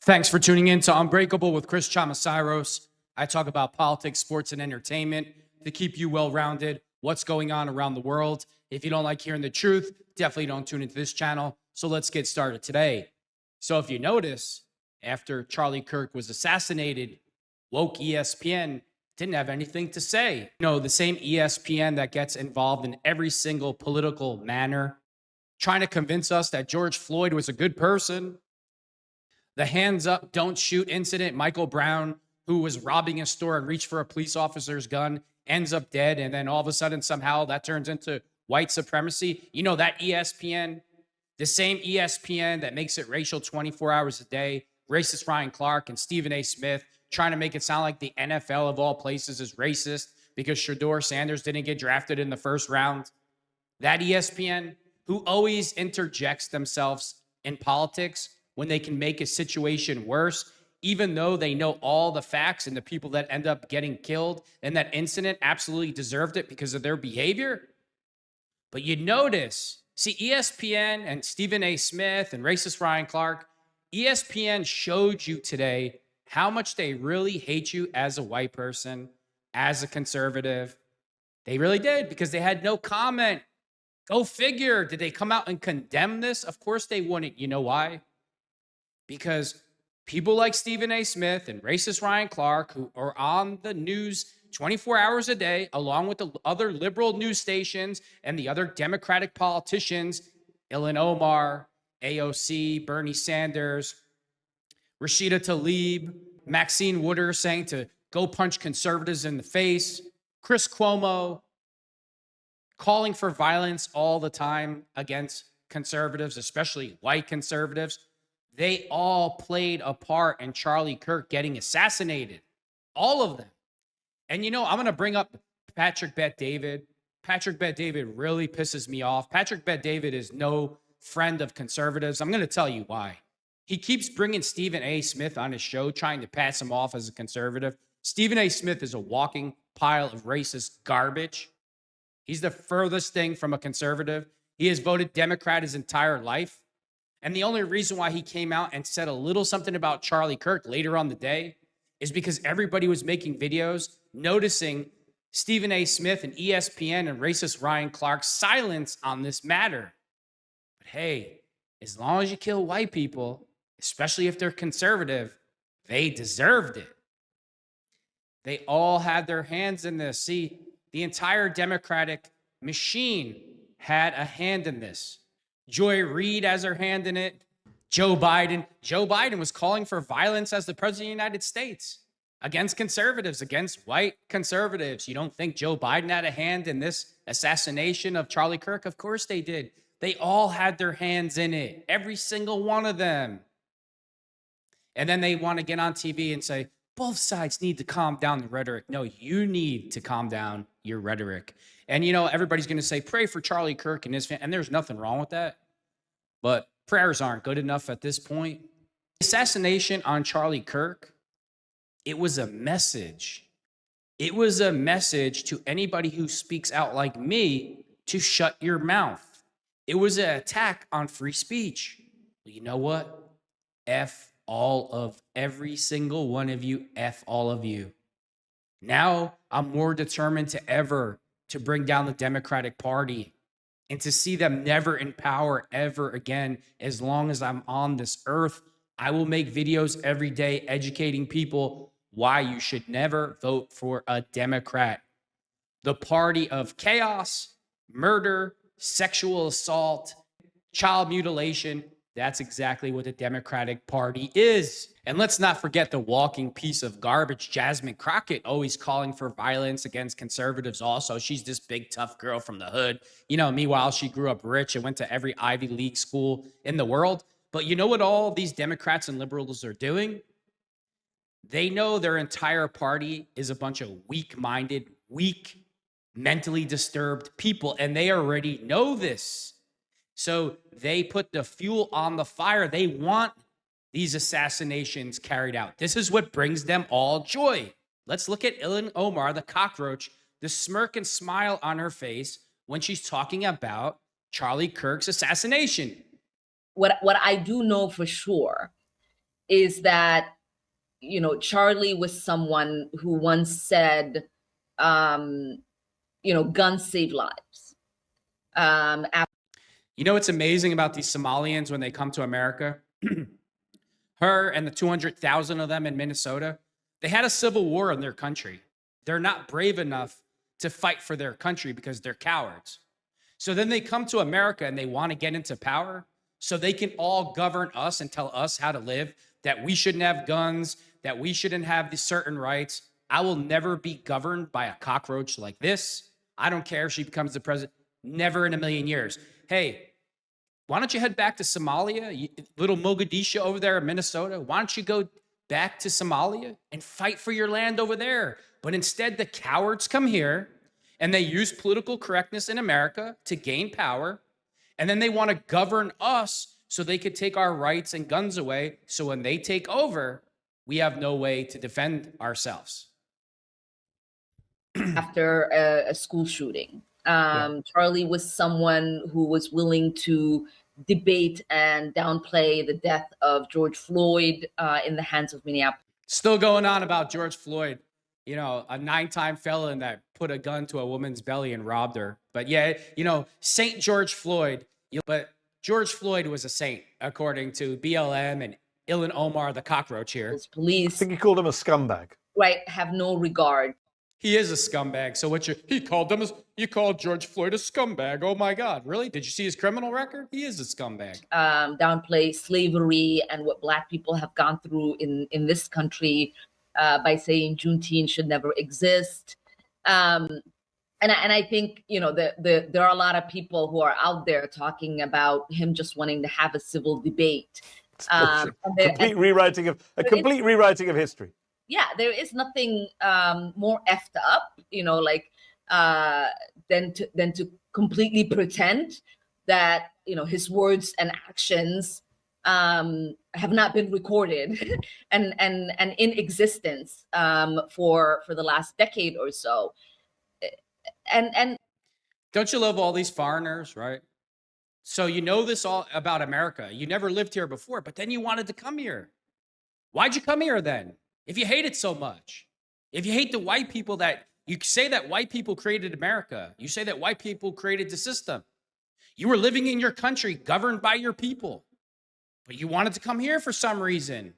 Thanks for tuning in to Unbreakable with ChrisChamasiros. I talk about politics, sports, and entertainment to keep you well-rounded, what's going on around the world. If you don't like hearing the truth, definitely don't tune into this channel. So let's get started today. So if you notice, after Charlie Kirk was assassinated, woke ESPN didn't have anything to say. The same ESPN that gets involved in every single political manner, trying to convince us that George Floyd was a good person. The hands up, don't shoot incident, Michael Brown, who was robbing a store and reached for a police officer's gun, ends up dead. And then all of a sudden, somehow that turns into white supremacy. That ESPN, the same ESPN that makes it racial 24 hours a day, racist Ryan Clark and Stephen A. Smith, trying to make it sound like the NFL of all places is racist because Shedeur Sanders didn't get drafted in the first round. That ESPN, who always interjects themselves in politics when they can make a situation worse, even though they know all the facts and the people that end up getting killed in that incident absolutely deserved it because of their behavior. But you notice, ESPN and Stephen A. Smith and racist Ryan Clark, ESPN showed you today how much they really hate you as a white person, as a conservative. They really did, because they had no comment. Go figure. Did they come out and condemn this? Of course they wouldn't. You know why? Because people like Stephen A. Smith and racist Ryan Clark, who are on the news 24 hours a day, along with the other liberal news stations and the other Democratic politicians, Ilhan Omar, AOC, Bernie Sanders, Rashida Tlaib, Maxine Waters saying to go punch conservatives in the face, Chris Cuomo calling for violence all the time against conservatives, especially white conservatives. They all played a part in Charlie Kirk getting assassinated. All of them. And I'm going to bring up Patrick Bet-David. Patrick Bet-David really pisses me off. Patrick Bet-David is no friend of conservatives. I'm going to tell you why. He keeps bringing Stephen A. Smith on his show, trying to pass him off as a conservative. Stephen A. Smith is a walking pile of racist garbage. He's the furthest thing from a conservative. He has voted Democrat his entire life. And the only reason why he came out and said a little something about Charlie Kirk later on the day is because everybody was making videos noticing Stephen A. Smith and ESPN and racist Ryan Clark's silence on this matter. But hey, as long as you kill white people, especially if they're conservative, they deserved it. They all had their hands in this. See, the entire Democratic machine had a hand in this. Joy Reid has her hand in it. Joe Biden was calling for violence as the president of the United States against conservatives, against white conservatives. You don't think Joe Biden had a hand in this assassination of Charlie Kirk? Of course they did. They all had their hands in it, every single one of them. And then they want to get on TV and say, both sides need to calm down the rhetoric. No, you need to calm down your rhetoric. And, everybody's going to say, pray for Charlie Kirk and his family. And there's nothing wrong with that. But prayers aren't good enough at this point. Assassination on Charlie Kirk, it was a message. It was a message to anybody who speaks out like me to shut your mouth. It was an attack on free speech. Well, you know what? F all of every single one of you. F all of you. Now I'm more determined than ever to bring down the Democratic Party and to see them never in power ever again. As long as I'm on this earth, I will make videos every day educating people why you should never vote for a Democrat. The party of chaos, murder, sexual assault, child mutilation. That's exactly what the Democratic Party is. And let's not forget the walking piece of garbage, Jasmine Crockett, always calling for violence against conservatives also. She's this big, tough girl from the hood. Meanwhile, she grew up rich and went to every Ivy League school in the world. But you know what all these Democrats and liberals are doing? They know their entire party is a bunch of weak-minded, weak, mentally disturbed people, and they already know this. So they put the fuel on the fire. They want these assassinations carried out. This is what brings them all joy. Let's look at Ilhan Omar, the cockroach, the smirk and smile on her face when she's talking about Charlie Kirk's assassination. What I do know for sure is that, Charlie was someone who once said, guns save lives. You know what's amazing about these Somalians when they come to America? Her and the 200,000 of them in Minnesota, they had a civil war in their country. They're not brave enough to fight for their country because they're cowards. So then they come to America and they want to get into power so they can all govern us and tell us how to live, that we shouldn't have guns, that we shouldn't have these certain rights. I will never be governed by a cockroach like this. I don't care if she becomes the president. Never in a million years. Hey, why don't you head back to Somalia, little Mogadishu over there in Minnesota? Why don't you go back to Somalia and fight for your land over there? But instead, the cowards come here and they use political correctness in America to gain power. And then they want to govern us so they could take our rights and guns away. So when they take over, we have no way to defend ourselves. After a school shooting. Charlie was someone who was willing to debate and downplay the death of George Floyd in the hands of Minneapolis. Still going on about George Floyd, a 9-time felon that put a gun to a woman's belly and robbed her. But yeah, Saint George Floyd, but George Floyd was a saint, according to BLM and Ilan Omar, the cockroach here. Police, I think he called him a scumbag. Right, have no regard. He is a scumbag. So you called George Floyd a scumbag. Oh my God, really? Did you see his criminal record? He is a scumbag. Downplay slavery and what Black people have gone through in this country by saying Juneteenth should never exist. And I think, there are a lot of people who are out there talking about him just wanting to have a civil debate. Complete rewriting of history. Yeah, there is nothing more effed up, than to completely pretend that his words and actions have not been recorded and in existence for the last decade or so. And don't you love all these foreigners, right? So you know this all about America. You never lived here before, but then you wanted to come here. Why'd you come here then? If you hate it so much, if you hate the white people, that you say that white people created America, you say that white people created the system. You were living in your country governed by your people, but you wanted to come here for some reason.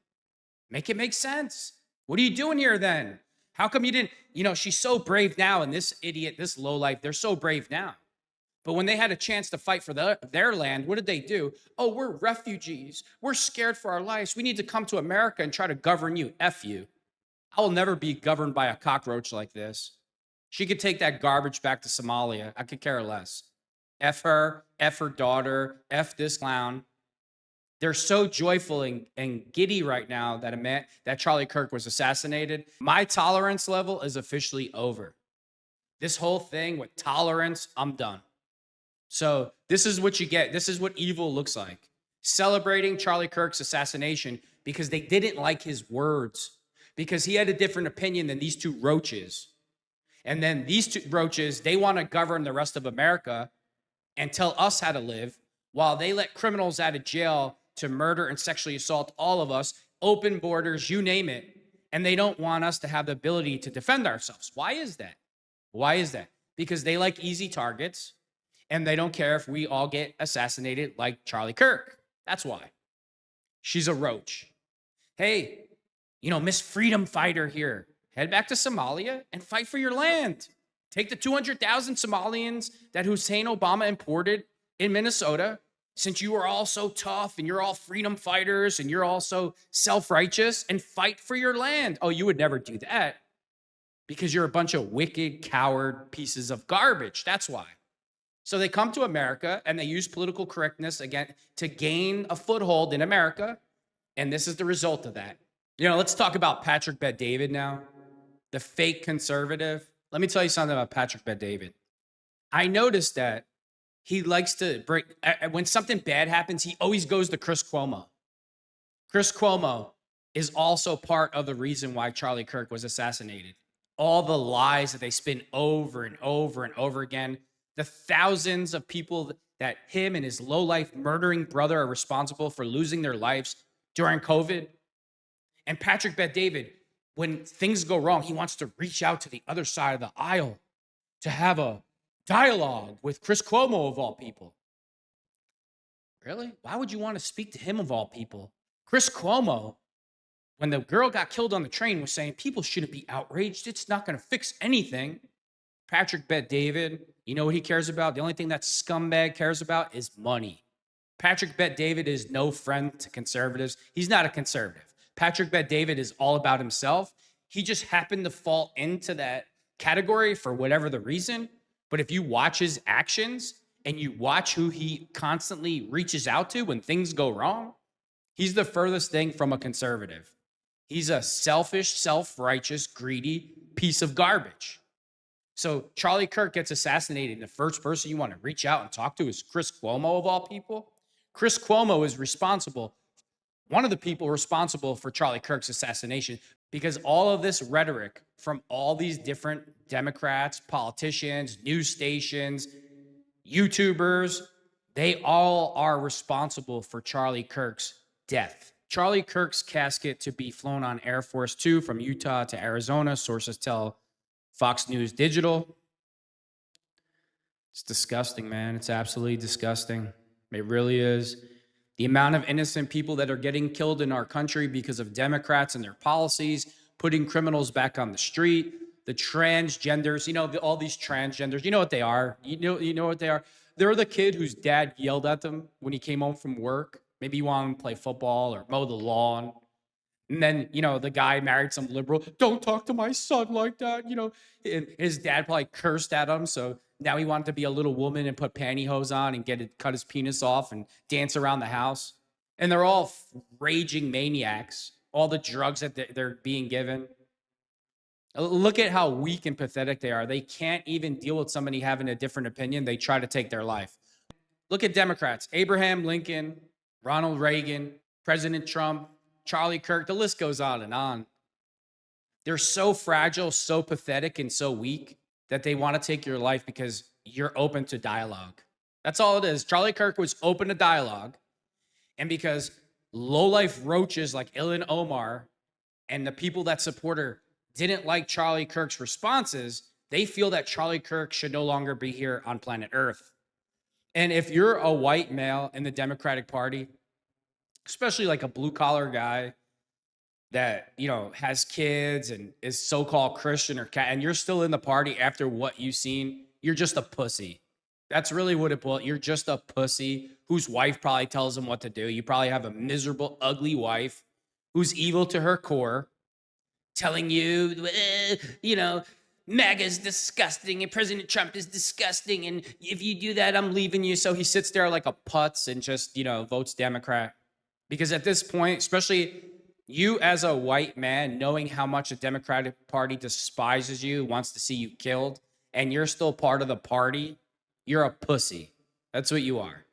Make it make sense. What are you doing here then? How come you didn't, she's so brave now, and this idiot, this lowlife, they're so brave now. But when they had a chance to fight for their land, what did they do? Oh, we're refugees. We're scared for our lives. We need to come to America and try to govern you. F you. I will never be governed by a cockroach like this. She could take that garbage back to Somalia. I could care less. F her daughter, F this clown. They're so joyful and giddy right now that Charlie Kirk was assassinated. My tolerance level is officially over. This whole thing with tolerance, I'm done. So this is what you get. This is what evil looks like. Celebrating Charlie Kirk's assassination because they didn't like his words, because he had a different opinion than these two roaches. And then these two roaches, they want to govern the rest of America and tell us how to live, while they let criminals out of jail to murder and sexually assault all of us, open borders, you name it. And they don't want us to have the ability to defend ourselves. Why is that? Why is that? Because they like easy targets. And they don't care if we all get assassinated like Charlie Kirk. That's why. She's a roach. Hey, Miss Freedom Fighter here. Head back to Somalia and fight for your land. Take the 200,000 Somalians that Hussein Obama imported in Minnesota, since you are all so tough and you're all freedom fighters and you're all so self-righteous, and fight for your land. Oh, you would never do that because you're a bunch of wicked, coward pieces of garbage. That's why. So they come to America and they use political correctness again to gain a foothold in America. And this is the result of that. Let's talk about Patrick Bet-David now, the fake conservative. Let me tell you something about Patrick Bet-David. I noticed that he likes to when something bad happens, he always goes to Chris Cuomo. Chris Cuomo is also part of the reason why Charlie Kirk was assassinated. All the lies that they spin over and over and over again. The thousands of people that him and his low-life murdering brother are responsible for losing their lives during COVID. And Patrick Bet-David, when things go wrong, he wants to reach out to the other side of the aisle to have a dialogue with Chris Cuomo of all people. Really? Why would you want to speak to him of all people? Chris Cuomo, when the girl got killed on the train, was saying people shouldn't be outraged. It's not going to fix anything. Patrick Bet-David, you know what he cares about? The only thing that scumbag cares about is money. Patrick Bet-David is no friend to conservatives. He's not a conservative. Patrick Bet-David is all about himself. He just happened to fall into that category for whatever the reason. But if you watch his actions and you watch who he constantly reaches out to when things go wrong, he's the furthest thing from a conservative. He's a selfish, self-righteous, greedy piece of garbage. So Charlie Kirk gets assassinated. The first person you want to reach out and talk to is Chris Cuomo of all people. Chris Cuomo is responsible, one of the people responsible for Charlie Kirk's assassination, because all of this rhetoric from all these different Democrats, politicians, news stations, YouTubers, they all are responsible for Charlie Kirk's death. Charlie Kirk's casket to be flown on Air Force Two from Utah to Arizona, sources tell Fox News Digital. It's disgusting, man. It's absolutely disgusting. It really is. The amount of innocent people that are getting killed in our country because of Democrats and their policies, putting criminals back on the street, the transgenders, all these transgenders, you know what they are. You know what they are. They're the kid whose dad yelled at them when he came home from work. Maybe you want him to play football or mow the lawn. And then, the guy married some liberal. Don't talk to my son like that. And his dad probably cursed at him. So now he wanted to be a little woman and put pantyhose on and cut his penis off and dance around the house. And they're all raging maniacs. All the drugs that they're being given. Look at how weak and pathetic they are. They can't even deal with somebody having a different opinion. They try to take their life. Look at Democrats. Abraham Lincoln, Ronald Reagan, President Trump, Charlie Kirk, the list goes on and on. They're so fragile, so pathetic, and so weak that they want to take your life because you're open to dialogue. That's all it is. Charlie Kirk was open to dialogue. And because lowlife roaches like Ilhan Omar and the people that support her didn't like Charlie Kirk's responses, they feel that Charlie Kirk should no longer be here on planet Earth. And if you're a white male in the Democratic Party, especially like a blue collar guy that, has kids and is so-called Christian and you're still in the party after what you've seen, you're just a pussy. That's really what it boils. You're just a pussy whose wife probably tells him what to do. You probably have a miserable, ugly wife who's evil to her core, telling you, MAGA's disgusting and President Trump is disgusting. And if you do that, I'm leaving you. So he sits there like a putz and just, votes Democrat. Because at this point, especially you as a white man, knowing how much the Democratic Party despises you, wants to see you killed, and you're still part of the party, you're a pussy. That's what you are.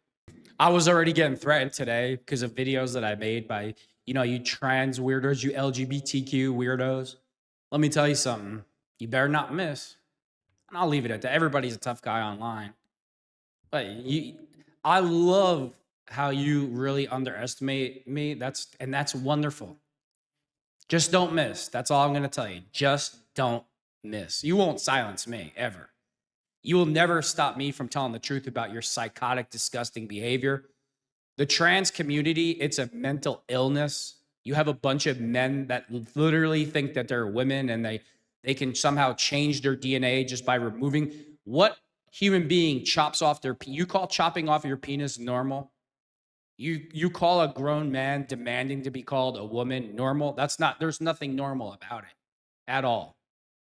I was already getting threatened today because of videos that I made by, you trans weirdos, you LGBTQ weirdos. Let me tell you something. You better not miss. And I'll leave it at that. Everybody's a tough guy online. But I love how you really underestimate me. That's wonderful. Just don't miss. That's all I'm going to tell you. Just don't miss. You won't silence me ever. You will never stop me from telling the truth about your psychotic, disgusting behavior. The trans community, it's a mental illness. You have a bunch of men that literally think that they're women and they can somehow change their DNA just by removing. What human being chops off you call chopping off your penis normal? You call a grown man demanding to be called a woman normal? There's nothing normal about it at all.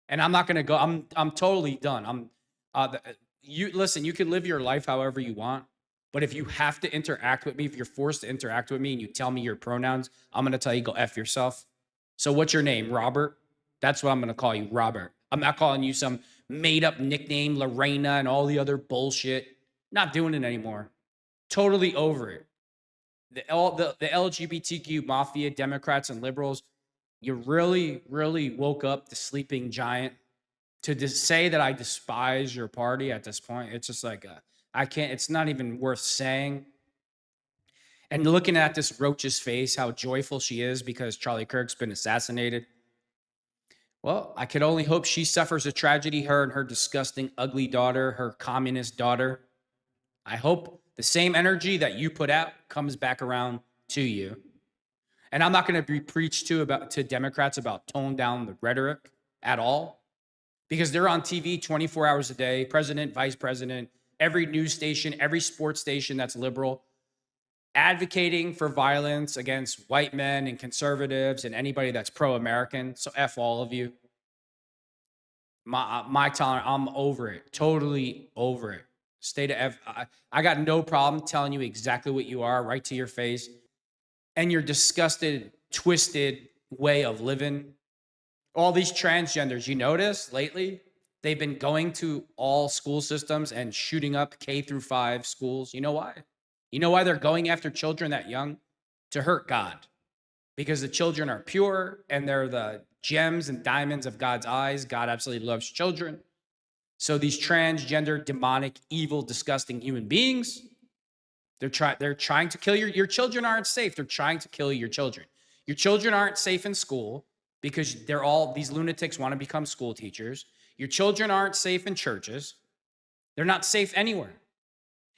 And I'm not going to go, I'm totally done. Listen, you can live your life however you want, but if you have to interact with me, if you're forced to interact with me and you tell me your pronouns, I'm going to tell you, go F yourself. So what's your name? Robert? That's what I'm going to call you, Robert. I'm not calling you some made up nickname, Lorena and all the other bullshit. Not doing it anymore. Totally over it. The LGBTQ mafia, Democrats and liberals, you really, really woke up the sleeping giant. To say that I despise your party at this point, it's just like, I can't, it's not even worth saying. And looking at this roach's face, how joyful she is because Charlie Kirk's been assassinated. Well, I could only hope she suffers a tragedy, her and her disgusting, ugly daughter, her communist daughter. I hope the same energy that you put out comes back around to you. And I'm not going to be preached to Democrats about tone down the rhetoric at all, because they're on TV 24 hours a day, president, vice president, every news station, every sports station that's liberal, advocating for violence against white men and conservatives and anybody that's pro-American. So F all of you. My tolerance, I'm over it. Totally over it. State of F. I got no problem telling you exactly what you are right to your face. And your disgusted, twisted way of living. All these transgenders, you notice lately, they've been going to all school systems and shooting up K-5 schools. You know why? You know why they're going after children that young? To hurt God. Because the children are pure and they're the gems and diamonds of God's eyes. God absolutely loves children. So these transgender, demonic, evil, disgusting human beings, they're trying to kill your children. Aren't safe. They're trying to kill your children. Your children aren't safe in school because these lunatics want to become school teachers. Your children aren't safe in churches. They're not safe anywhere.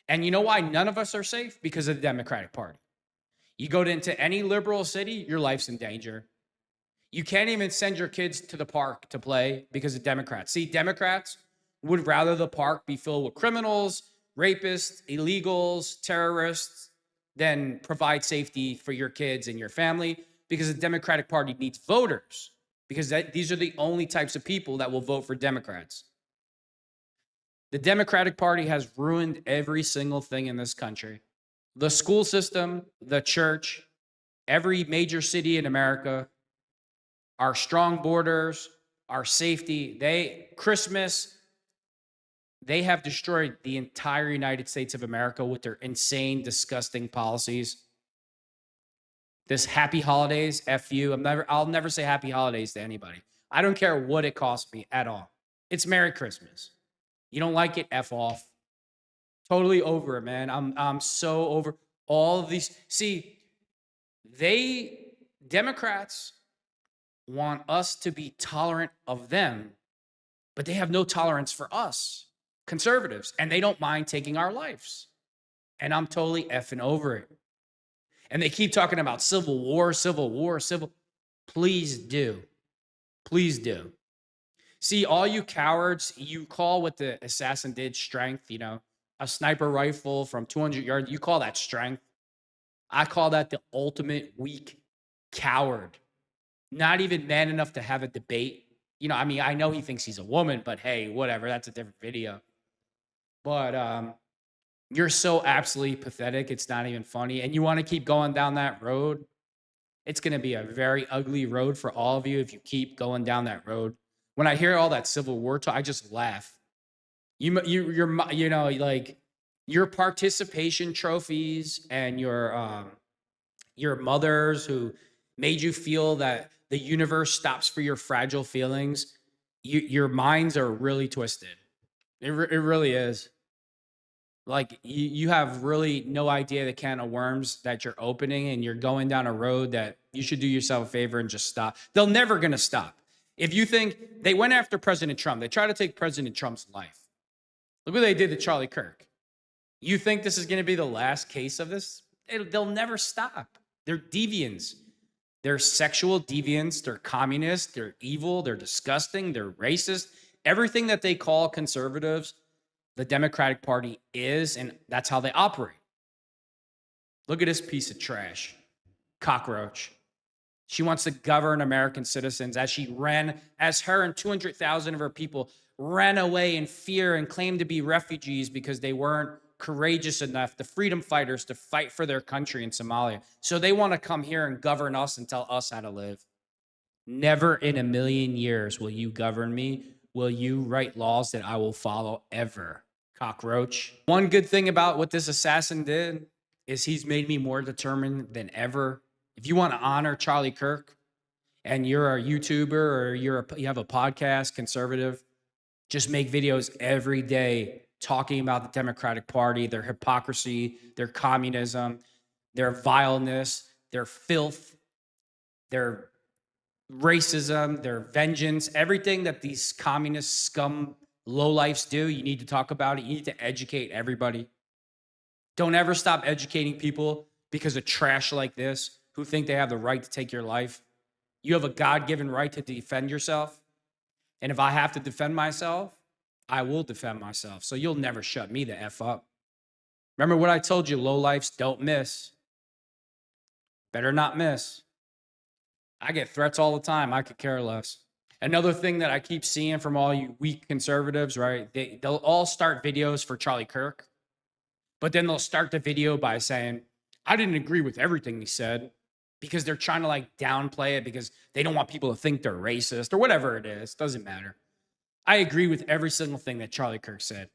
And you know why none of us are safe? Because of the Democratic Party. You go into any liberal city, your life's in danger. You can't even send your kids to the park to play because of Democrats. See, Democrats would rather the park be filled with criminals, rapists, illegals, terrorists, than provide safety for your kids and your family, because the Democratic Party needs voters, because these are the only types of people that will vote for Democrats. The Democratic Party has ruined every single thing in this country. The school system, the church, every major city in America, our strong borders, our safety, Christmas, they have destroyed the entire United States of America with their insane, disgusting policies. This happy holidays, F you. I'll never say happy holidays to anybody. I don't care what it costs me at all. It's Merry Christmas. You don't like it, F off. Totally over it, man. I'm so over all of these. See, Democrats want us to be tolerant of them, but they have no tolerance for us, conservatives, and they don't mind taking our lives. And I'm totally effing over it. And they keep talking about civil war. Please do. Please do. See, all you cowards, you call what the assassin did strength, a sniper rifle from 200 yards. You call that strength. I call that the ultimate weak coward. Not even man enough to have a debate. I know he thinks he's a woman, but hey, whatever. That's a different video. But you're so absolutely pathetic. It's not even funny. And you want to keep going down that road. It's going to be a very ugly road for all of you if you keep going down that road. When I hear all that Civil War talk, I just laugh. Your participation trophies and your mothers who made you feel that the universe stops for your fragile feelings. Your minds are really twisted. It really is. Like you have really no idea the can of worms that you're opening, and you're going down a road that you should do yourself a favor and just stop. They're never going to stop. If you think they went after President Trump, they tried to take President Trump's life. Look what they did to Charlie Kirk. You think this is going to be the last case of this? They'll never stop. They're deviants. They're sexual deviants. They're communists. They're evil. They're disgusting. They're racist. Everything that they call conservatives, the Democratic Party is, and that's how they operate. Look at this piece of trash. Cockroach. She wants to govern American citizens as her and 200,000 of her people ran away in fear and claimed to be refugees because they weren't courageous enough, the freedom fighters, to fight for their country in Somalia. So they want to come here and govern us and tell us how to live. Never in a million years will you govern me. Will you write laws that I will follow ever? Cockroach. One good thing about what this assassin did is he's made me more determined than ever. If you want to honor Charlie Kirk and you're a YouTuber or you have a podcast, conservative, just make videos every day talking about the Democratic Party, their hypocrisy, their communism, their vileness, their filth, their racism, their vengeance, everything that these communist scum lowlifes do, you need to talk about it. You need to educate everybody. Don't ever stop educating people because of trash like this who think they have the right to take your life. You have a God-given right to defend yourself. And if I have to defend myself, I will defend myself. So you'll never shut me the F up. Remember what I told you, lowlifes, don't miss. Better not miss. I get threats all the time. I could care less. Another thing that I keep seeing from all you weak conservatives, right? They'll all start videos for Charlie Kirk, but then they'll start the video by saying, I didn't agree with everything he said, because they're trying to like downplay it because they don't want people to think they're racist or whatever it is. Doesn't matter. I agree with every single thing that Charlie Kirk said.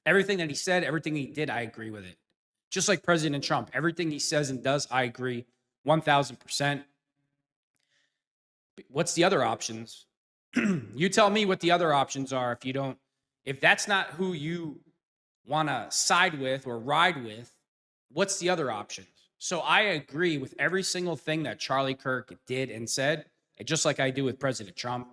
Everything that he said, everything he did, I agree with it. Just like President Trump, everything he says and does, I agree 1000%. What's the other options? You tell me what the other options are. If that's not who you want to side with or ride with, what's the other options? So I agree with every single thing that Charlie Kirk did and said, and just like I do with President Trump.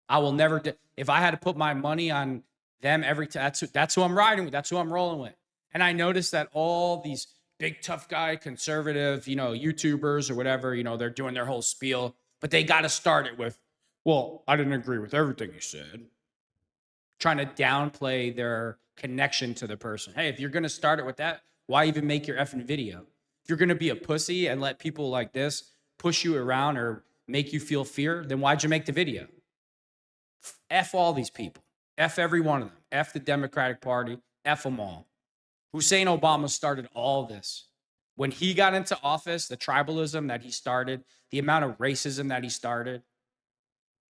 I will never, if I had to put my money on them every time, that's who I'm riding with. That's who I'm rolling with. And I noticed that all these big tough guy conservative, YouTubers or whatever, they're doing their whole spiel, but they got to start it with, well, I didn't agree with everything you said. Trying to downplay their connection to the person. Hey, if you're going to start it with that, why even make your effing video? If you're going to be a pussy and let people like this push you around or make you feel fear, then why'd you make the video? F all these people. F every one of them. F the Democratic Party. F them all. Hussein Obama started all this. When he got into office, the tribalism that he started, the amount of racism that he started,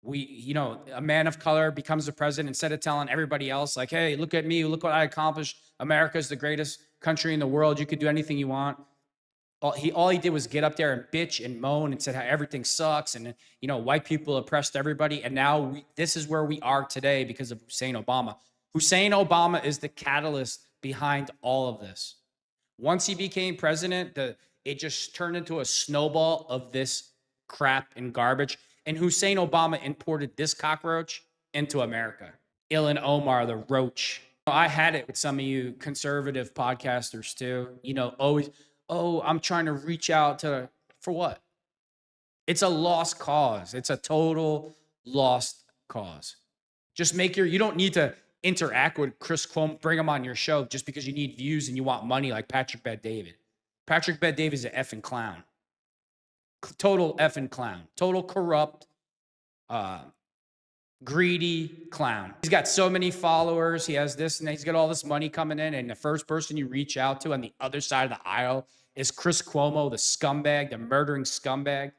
a man of color becomes the president instead of telling everybody else, like, hey, look at me, look what I accomplished. America is the greatest country in the world. You could do anything you want. All he did was get up there and bitch and moan and said how everything sucks and, white people oppressed everybody. And now this is where we are today because of Hussein Obama. Hussein Obama is the catalyst behind all of this. Once he became president, it just turned into a snowball of this crap and garbage. And Hussein Obama imported this cockroach into America. Ilhan Omar, the roach. I had it with some of you conservative podcasters too. Always, I'm trying to reach out for what? It's a lost cause. It's a total lost cause. Just you don't need to interact with Chris Cuomo, bring him on your show just because you need views and you want money like Patrick Bet-David. Patrick Bet-David is an effing clown. Total effing clown. Total corrupt, greedy clown. He's got so many followers. He has this and he's got all this money coming in. And the first person you reach out to on the other side of the aisle is Chris Cuomo, the scumbag, the murdering scumbag,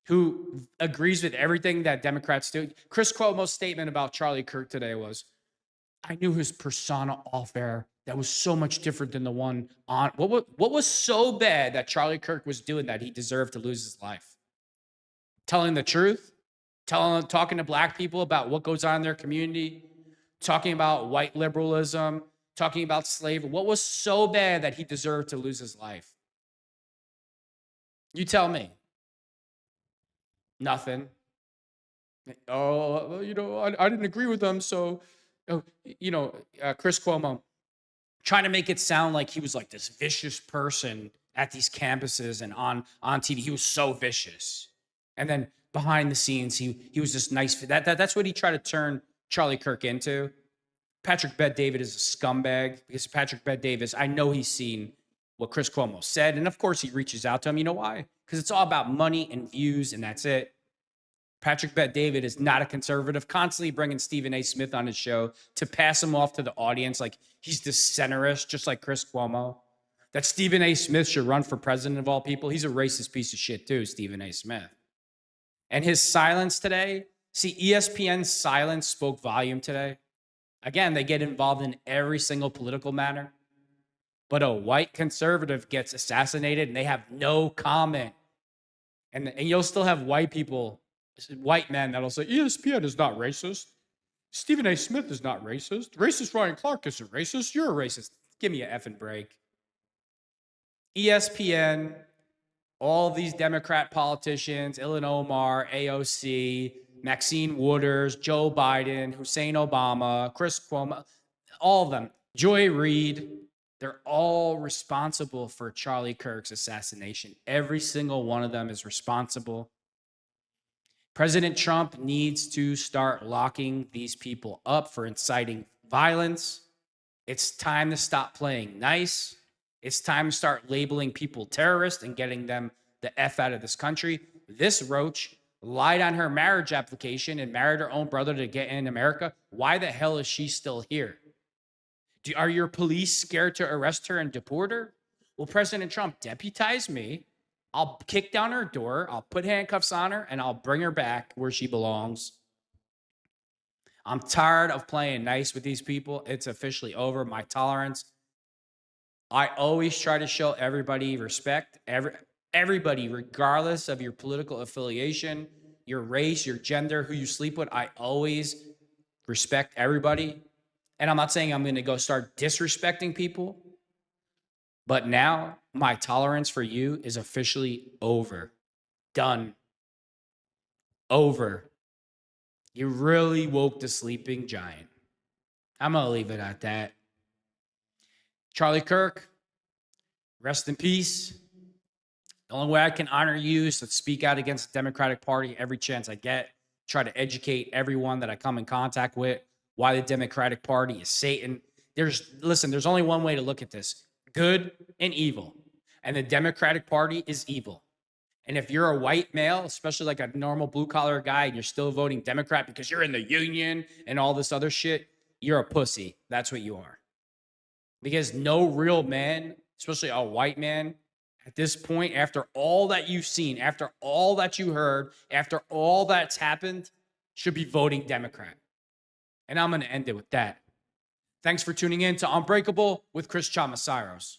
who agrees with everything that Democrats do. Chris Cuomo's statement about Charlie Kirk today was, I knew his persona off air that was so much different than the one on. What was so bad that Charlie Kirk was doing that he deserved to lose his life? Telling the truth? Talking to black people about what goes on in their community? Talking about white liberalism? Talking about slavery? What was so bad that he deserved to lose his life? You tell me. Nothing. I didn't agree with them, so, Chris Cuomo trying to make it sound like he was like this vicious person at these campuses and on TV. He was so vicious. And then behind the scenes, he was this nice. That's what he tried to turn Charlie Kirk into. Patrick Bet-David is a scumbag because Patrick Bet-David, I know he's seen what Chris Cuomo said. And of course he reaches out to him. You know why? Because it's all about money and views and that's it. Patrick Bet-David is not a conservative, constantly bringing Stephen A. Smith on his show to pass him off to the audience like he's this centrist, just like Chris Cuomo. That Stephen A. Smith should run for president of all people. He's a racist piece of shit too, Stephen A. Smith. And his silence today, ESPN's silence spoke volume today. Again, they get involved in every single political matter. But a white conservative gets assassinated and they have no comment. And you'll still have white people, white men that'll say, ESPN is not racist. Stephen A. Smith is not racist. Racist Ryan Clark isn't racist. You're a racist. Give me an effing break. ESPN, all these Democrat politicians, Ilhan Omar, AOC, Maxine Waters, Joe Biden, Hussein Obama, Chris Cuomo, all of them, Joy Reid, they're all responsible for Charlie Kirk's assassination. Every single one of them is responsible. President Trump needs to start locking these people up for inciting violence. It's time to stop playing nice. It's time to start labeling people terrorists and getting them the F out of this country. This roach lied on her marriage application and married her own brother to get in America. Why the hell is she still here? Are your police scared to arrest her and deport her? Well, President Trump, deputize me. I'll kick down her door. I'll put handcuffs on her and I'll bring her back where she belongs. I'm tired of playing nice with these people. It's officially over. My tolerance. I always try to show everybody respect. Everybody, regardless of your political affiliation, your race, your gender, who you sleep with, I always respect everybody. And I'm not saying I'm going to go start disrespecting people, but now my tolerance for you is officially over. Done. Over. You really woke the sleeping giant. I'm going to leave it at that. Charlie Kirk, rest in peace. The only way I can honor you is to speak out against the Democratic Party every chance I get. Try to educate everyone that I come in contact with why the Democratic Party is Satan. There's only one way to look at this: good and evil. And the Democratic Party is evil. And if you're a white male, especially like a normal blue collar guy, and you're still voting Democrat because you're in the union and all this other shit, you're a pussy. That's what you are. Because no real man, especially a white man, at this point, after all that you've seen, after all that you heard, after all that's happened, should be voting Democrat. And I'm going to end it with that. Thanks for tuning in to Unbreakable with Chris Chamasiros.